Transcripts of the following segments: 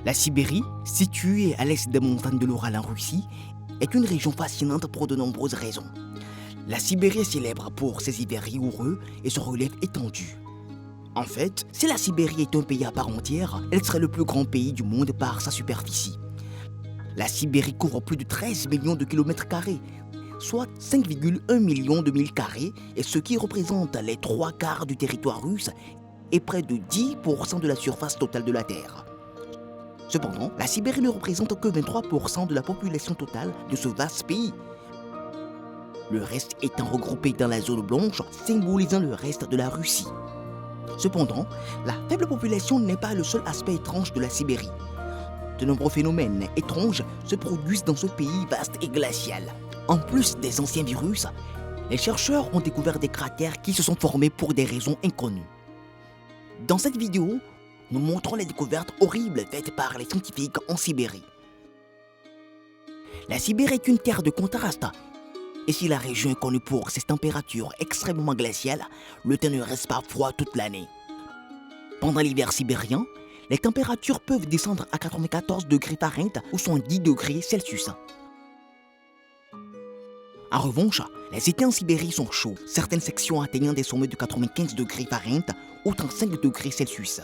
La Sibérie, située à l'est des montagnes de l'Oural en Russie, est une région fascinante pour de nombreuses raisons. La Sibérie est célèbre pour ses hivers rigoureux et son relief étendu. En fait, si la Sibérie est un pays à part entière, elle serait le plus grand pays du monde par sa superficie. La Sibérie couvre plus de 13 millions de kilomètres carrés, soit 5,1 millions de milles carrés, et ce qui représente les 3/4 du territoire russe et près de 10% de la surface totale de la Terre. Cependant, la Sibérie ne représente que 23% de la population totale de ce vaste pays. Le reste étant regroupé dans la zone blanche, symbolisant le reste de la Russie. Cependant, la faible population n'est pas le seul aspect étrange de la Sibérie. De nombreux phénomènes étranges se produisent dans ce pays vaste et glacial. En plus des anciens virus, les chercheurs ont découvert des cratères qui se sont formés pour des raisons inconnues. Dans cette vidéo, nous montrons les découvertes horribles faites par les scientifiques en Sibérie. La Sibérie est une terre de contraste. Et si la région est connue pour ses températures extrêmement glaciales, le temps ne reste pas froid toute l'année. Pendant l'hiver sibérien, les températures peuvent descendre à 94 degrés Fahrenheit ou 110 degrés Celsius. En revanche, les étés en Sibérie sont chauds, certaines sections atteignant des sommets de 95 degrés Fahrenheit ou 35 degrés Celsius.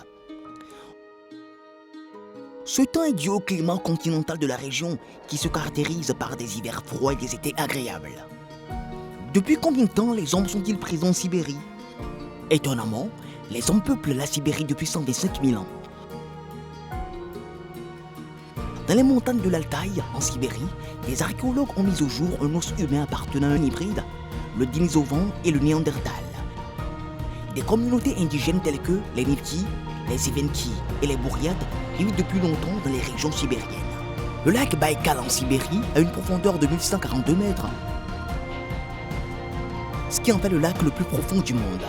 Ce temps est dû au climat continental de la région qui se caractérise par des hivers froids et des étés agréables. Depuis combien de temps les hommes sont-ils présents en Sibérie? Étonnamment, les hommes peuplent la Sibérie depuis 125 000 ans. Dans les montagnes de l'Altaï, en Sibérie, les archéologues ont mis au jour un os humain appartenant à un hybride, le Denisovan et le Néandertal. Des communautés indigènes telles que les Nivki, les Evenki et les Bouriates vivent depuis longtemps dans les régions sibériennes. Le lac Baïkal en Sibérie a une profondeur de 1142 mètres, ce qui en fait le lac le plus profond du monde.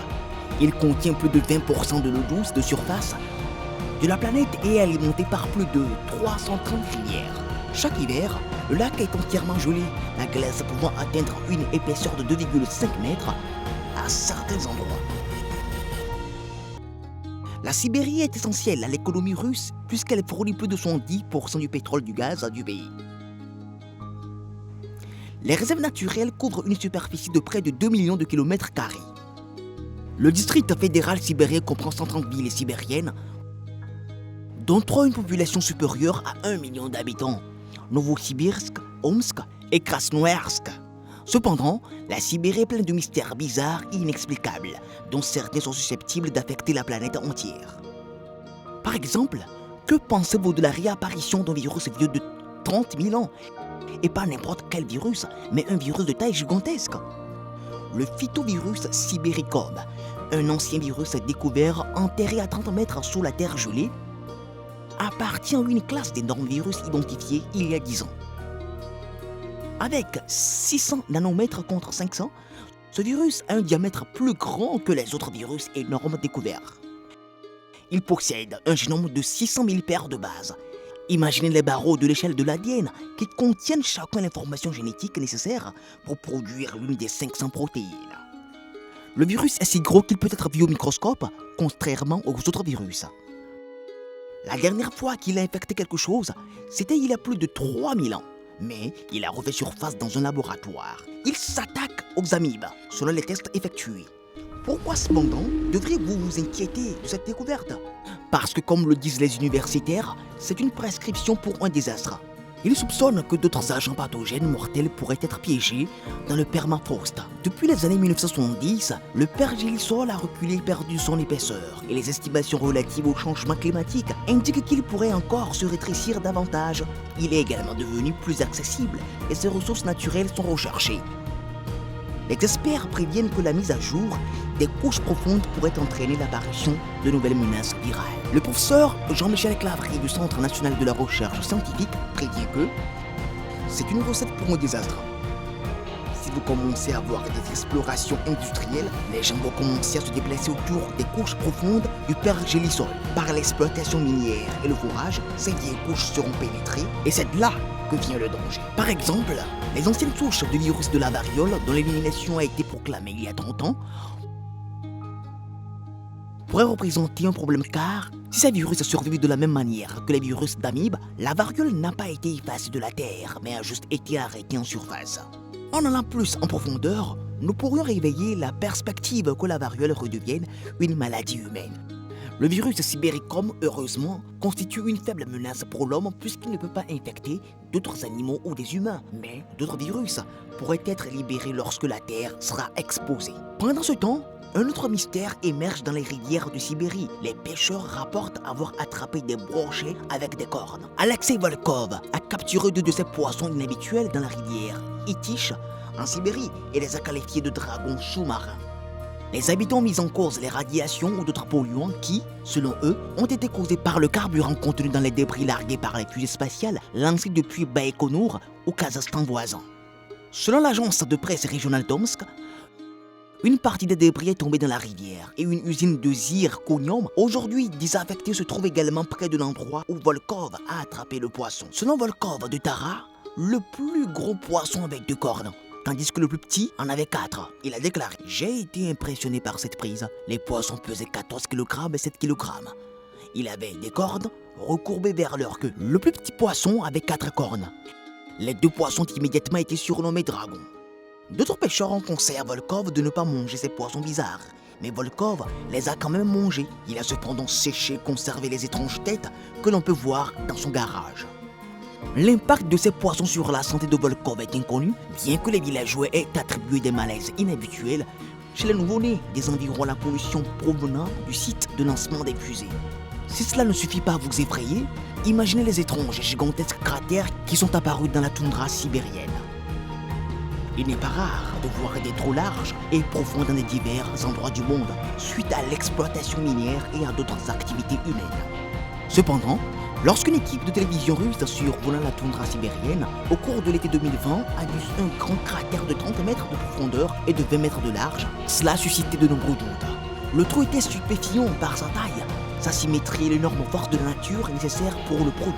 Il contient plus de 20% de l'eau douce de surface de la planète et est alimenté par plus de 330 rivières. Chaque hiver, le lac est entièrement gelé, la glace pouvant atteindre une épaisseur de 2,5 mètres à certains endroits. La Sibérie est essentielle à l'économie russe puisqu'elle fournit plus de 70% du pétrole du gaz du pays. Les réserves naturelles couvrent une superficie de près de 2 millions de kilomètres carrés. Le district fédéral sibérien comprend 130 villes sibériennes, dont 3 ont une population supérieure à 1 million d'habitants, Novosibirsk, Omsk et Krasnoïarsk. Cependant, la Sibérie est pleine de mystères bizarres et inexplicables, dont certains sont susceptibles d'affecter la planète entière. Par exemple, que pensez-vous de la réapparition d'un virus vieux de 30 000 ans? Et pas n'importe quel virus, mais un virus de taille gigantesque. Le phytovirus Sibéricum, un ancien virus découvert enterré à 30 mètres sous la terre gelée, appartient à une classe d'énormes virus identifiés il y a 10 ans. Avec 600 nanomètres contre 500, ce virus a un diamètre plus grand que les autres virus énormes découverts. Il possède un génome de 600 000 paires de bases. Imaginez les barreaux de l'échelle de l'ADN qui contiennent chacun l'information génétique nécessaire pour produire l'une des 500 protéines. Le virus est si gros qu'il peut être vu au microscope, contrairement aux autres virus. La dernière fois qu'il a infecté quelque chose, c'était il y a plus de 3000 ans. Mais il a refait surface dans un laboratoire. Il s'attaque aux amibes, selon les tests effectués. Pourquoi cependant devriez-vous vous inquiéter de cette découverte? Parce que comme le disent les universitaires, c'est une prescription pour un désastre. Ils soupçonnent que d'autres agents pathogènes mortels pourraient être piégés dans le permafrost. Depuis les années 1970, le pergélisol a reculé et perdu son épaisseur, et les estimations relatives au changement climatique indiquent qu'il pourrait encore se rétrécir davantage. Il est également devenu plus accessible et ses ressources naturelles sont recherchées. Les experts préviennent que la mise à jour des couches profondes pourrait entraîner l'apparition de nouvelles menaces virales. Le professeur Jean-Michel Clavry du Centre national de la recherche scientifique prévient que c'est une recette pour un désastre. Si vous commencez à voir des explorations industrielles, les gens vont commencer à se déplacer autour des couches profondes du pergélisol. Par l'exploitation minière et le forage, ces vieilles couches seront pénétrées et c'est de là que vient le danger. Par exemple, les anciennes souches du virus de la variole, dont l'élimination a été proclamée il y a 30 ans, pourrait représenter un problème car si ces virus survivent de la même manière que les virus d'amibes, la variole n'a pas été effacée de la Terre, mais a juste été arrêtée en surface. En allant plus en profondeur, nous pourrions réveiller la perspective que la variole redevienne une maladie humaine. Le virus Sibéricum, heureusement, constitue une faible menace pour l'homme puisqu'il ne peut pas infecter d'autres animaux ou des humains. Mais d'autres virus pourraient être libérés lorsque la Terre sera exposée. Pendant ce temps, un autre mystère émerge dans les rivières de Sibérie. Les pêcheurs rapportent avoir attrapé des brochets avec des cornes. Alexei Volkov a capturé deux de ces poissons inhabituels dans la rivière Itish en Sibérie et les a qualifiés de dragons sous-marins. Les habitants ont mis en cause les radiations ou d'autres polluants qui, selon eux, ont été causés par le carburant contenu dans les débris largués par les fusées spatiales lancées depuis Baïkonour au Kazakhstan voisin. Selon l'agence de presse régionale d'Omsk, une partie des débris est tombée dans la rivière et une usine de zirconium, aujourd'hui désaffectée, se trouve également près de l'endroit où Volkov a attrapé le poisson. Selon Volkov de Tara, le plus gros poisson avec 2 cornes, tandis que le plus petit en avait 4. Il a déclaré « J'ai été impressionné par cette prise. Les poissons pesaient 14 kg et 7 kg. Il avait des cornes recourbées vers leur queue. Le plus petit poisson avait 4 cornes. Les 2 poissons ont immédiatement été surnommés dragons. » D'autres pêcheurs ont conseillé à Volkov de ne pas manger ces poissons bizarres. Mais Volkov les a quand même mangés. Il a cependant séché et conservé les étranges têtes que l'on peut voir dans son garage. L'impact de ces poissons sur la santé de Volkov est inconnu, bien que les villageois aient attribué des malaises inhabituels chez les nouveau-nés des environs à la pollution provenant du site de lancement des fusées. Si cela ne suffit pas à vous effrayer, imaginez les étranges et gigantesques cratères qui sont apparus dans la toundra sibérienne. Il n'est pas rare de voir des trous larges et profonds dans les divers endroits du monde suite à l'exploitation minière et à d'autres activités humaines. Cependant, lorsqu'une équipe de télévision russe survolant la toundra sibérienne au cours de l'été 2020 a vu un grand cratère de 30 mètres de profondeur et de 20 mètres de large, cela a suscité de nombreux doutes. Le trou était stupéfiant par sa taille, sa symétrie et l'énorme force de la nature nécessaire pour le produire.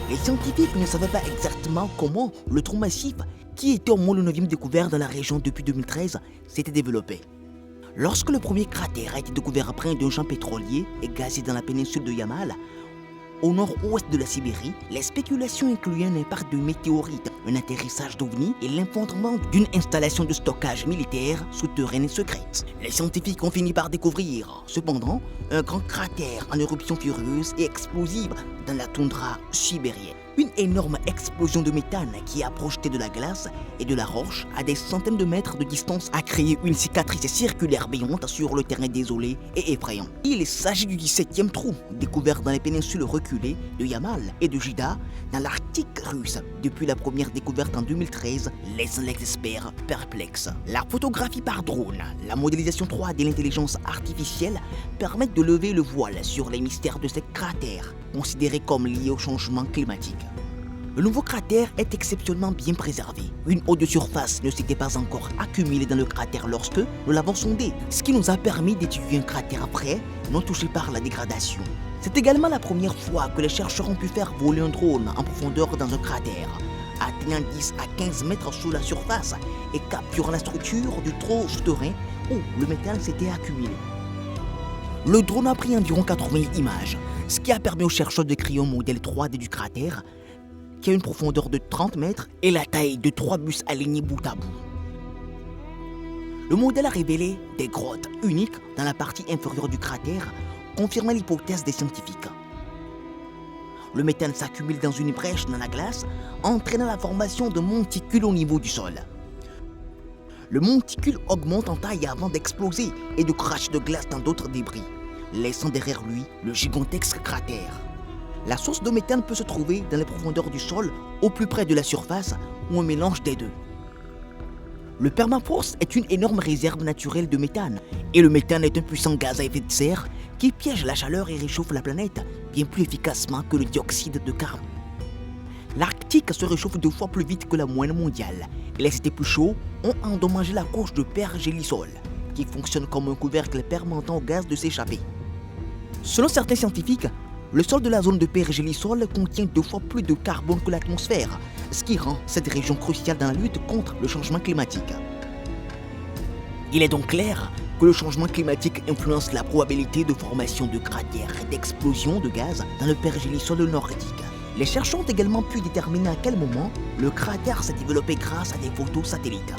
Les scientifiques ne savaient pas exactement comment le trou massif, qui était au moins le 9e découvert dans la région depuis 2013, s'était développé. Lorsque le premier cratère a été découvert près d'un champ pétrolier et gazier dans la péninsule de Yamal, au nord-ouest de la Sibérie, les spéculations incluaient un impact de météorites, un atterrissage d'ovnis et l'effondrement d'une installation de stockage militaire souterraine et secrète. Les scientifiques ont fini par découvrir, cependant, un grand cratère en éruption furieuse et explosive dans la toundra sibérienne. Une énorme explosion de méthane qui a projeté de la glace et de la roche à des centaines de mètres de distance a créé une cicatrice circulaire béante sur le terrain désolé et effrayant. Il s'agit du 17e trou, découvert dans les péninsules reculées de Yamal et de Jida dans l'Arctique russe. Depuis la première découverte en 2013, laisse les experts perplexes. La photographie par drone, la modélisation 3D et l'intelligence artificielle permettent de lever le voile sur les mystères de ces cratères, considérés comme liés au changement climatique. Le nouveau cratère est exceptionnellement bien préservé. Une eau de surface ne s'était pas encore accumulée dans le cratère lorsque nous l'avons sondé, ce qui nous a permis d'étudier un cratère près, non touché par la dégradation. C'est également la première fois que les chercheurs ont pu faire voler un drone en profondeur dans un cratère, atteignant 10 à 15 mètres sous la surface et capturant la structure du trou souterrain où le métal s'était accumulé. Le drone a pris environ 80 images, ce qui a permis aux chercheurs de créer un modèle 3D du cratère qui a une profondeur de 30 mètres et la taille de 3 bus alignés bout à bout. Le modèle a révélé des grottes uniques dans la partie inférieure du cratère, confirmant l'hypothèse des scientifiques. Le méthane s'accumule dans une brèche dans la glace, entraînant la formation de monticules au niveau du sol. Le monticule augmente en taille avant d'exploser et de cracher de glace dans d'autres débris, laissant derrière lui le gigantesque cratère. La source de méthane peut se trouver dans les profondeurs du sol, au plus près de la surface, ou un mélange des deux. Le permafrost est une énorme réserve naturelle de méthane, et le méthane est un puissant gaz à effet de serre qui piège la chaleur et réchauffe la planète bien plus efficacement que le dioxyde de carbone. L'Arctique se réchauffe 2 fois plus vite que la moyenne mondiale, et les étés plus chauds ont endommagé la couche de pergélisol, qui fonctionne comme un couvercle permettant au gaz de s'échapper. Selon certains scientifiques, le sol de la zone de pergélisol contient 2 fois plus de carbone que l'atmosphère, ce qui rend cette région cruciale dans la lutte contre le changement climatique. Il est donc clair que le changement climatique influence la probabilité de formation de cratères et d'explosion de gaz dans le pergélisol nordique. Les chercheurs ont également pu déterminer à quel moment le cratère s'est développé grâce à des photos satellites.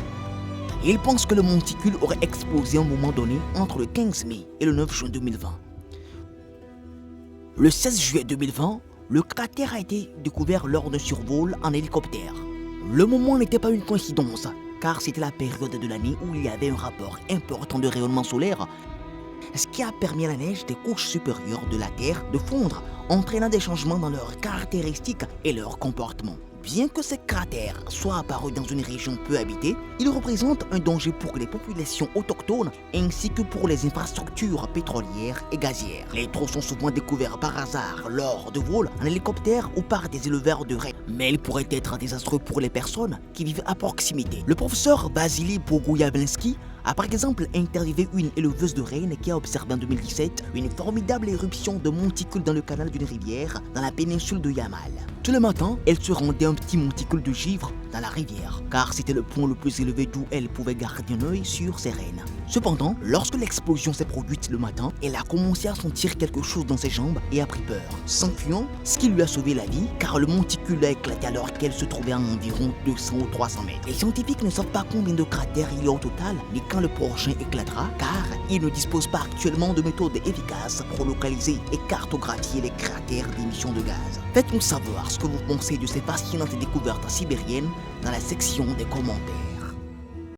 Ils pensent que le monticule aurait explosé à un moment donné entre le 15 mai et le 9 juin 2020. Le 16 juillet 2020, le cratère a été découvert lors d'un survol en hélicoptère. Le moment n'était pas une coïncidence, car c'était la période de l'année où il y avait un rapport important de rayonnement solaire, ce qui a permis à la neige des couches supérieures de la Terre de fondre, entraînant des changements dans leurs caractéristiques et leur comportement. Bien que ces cratères soient apparus dans une région peu habitée, ils représentent un danger pour les populations autochtones ainsi que pour les infrastructures pétrolières et gazières. Les trous sont souvent découverts par hasard lors de vols en hélicoptère ou par des éleveurs de rennes, mais ils pourraient être désastreux pour les personnes qui vivent à proximité. Le professeur Vasily Bogoyavlensky a par exemple interviewé une éleveuse de rennes qui a observé en 2017 une formidable éruption de monticules dans le canal d'une rivière dans la péninsule de Yamal. Tout le matin, elle se rendait un petit monticule de givre dans la rivière, car c'était le point le plus élevé d'où elle pouvait garder un œil sur ses rennes. Cependant, lorsque l'explosion s'est produite le matin, elle a commencé à sentir quelque chose dans ses jambes et a pris peur, s'enfuyant, ce qui lui a sauvé la vie, car le monticule a éclaté alors qu'elle se trouvait à environ 200 ou 300 mètres. Les scientifiques ne savent pas combien de cratères il y a au total, ni quand le prochain éclatera, car ils ne disposent pas actuellement de méthodes efficaces pour localiser et cartographier les cratères d'émission de gaz. Faites-nous savoir ce que vous pensez de ces fascinantes découvertes sibériennes dans la section des commentaires.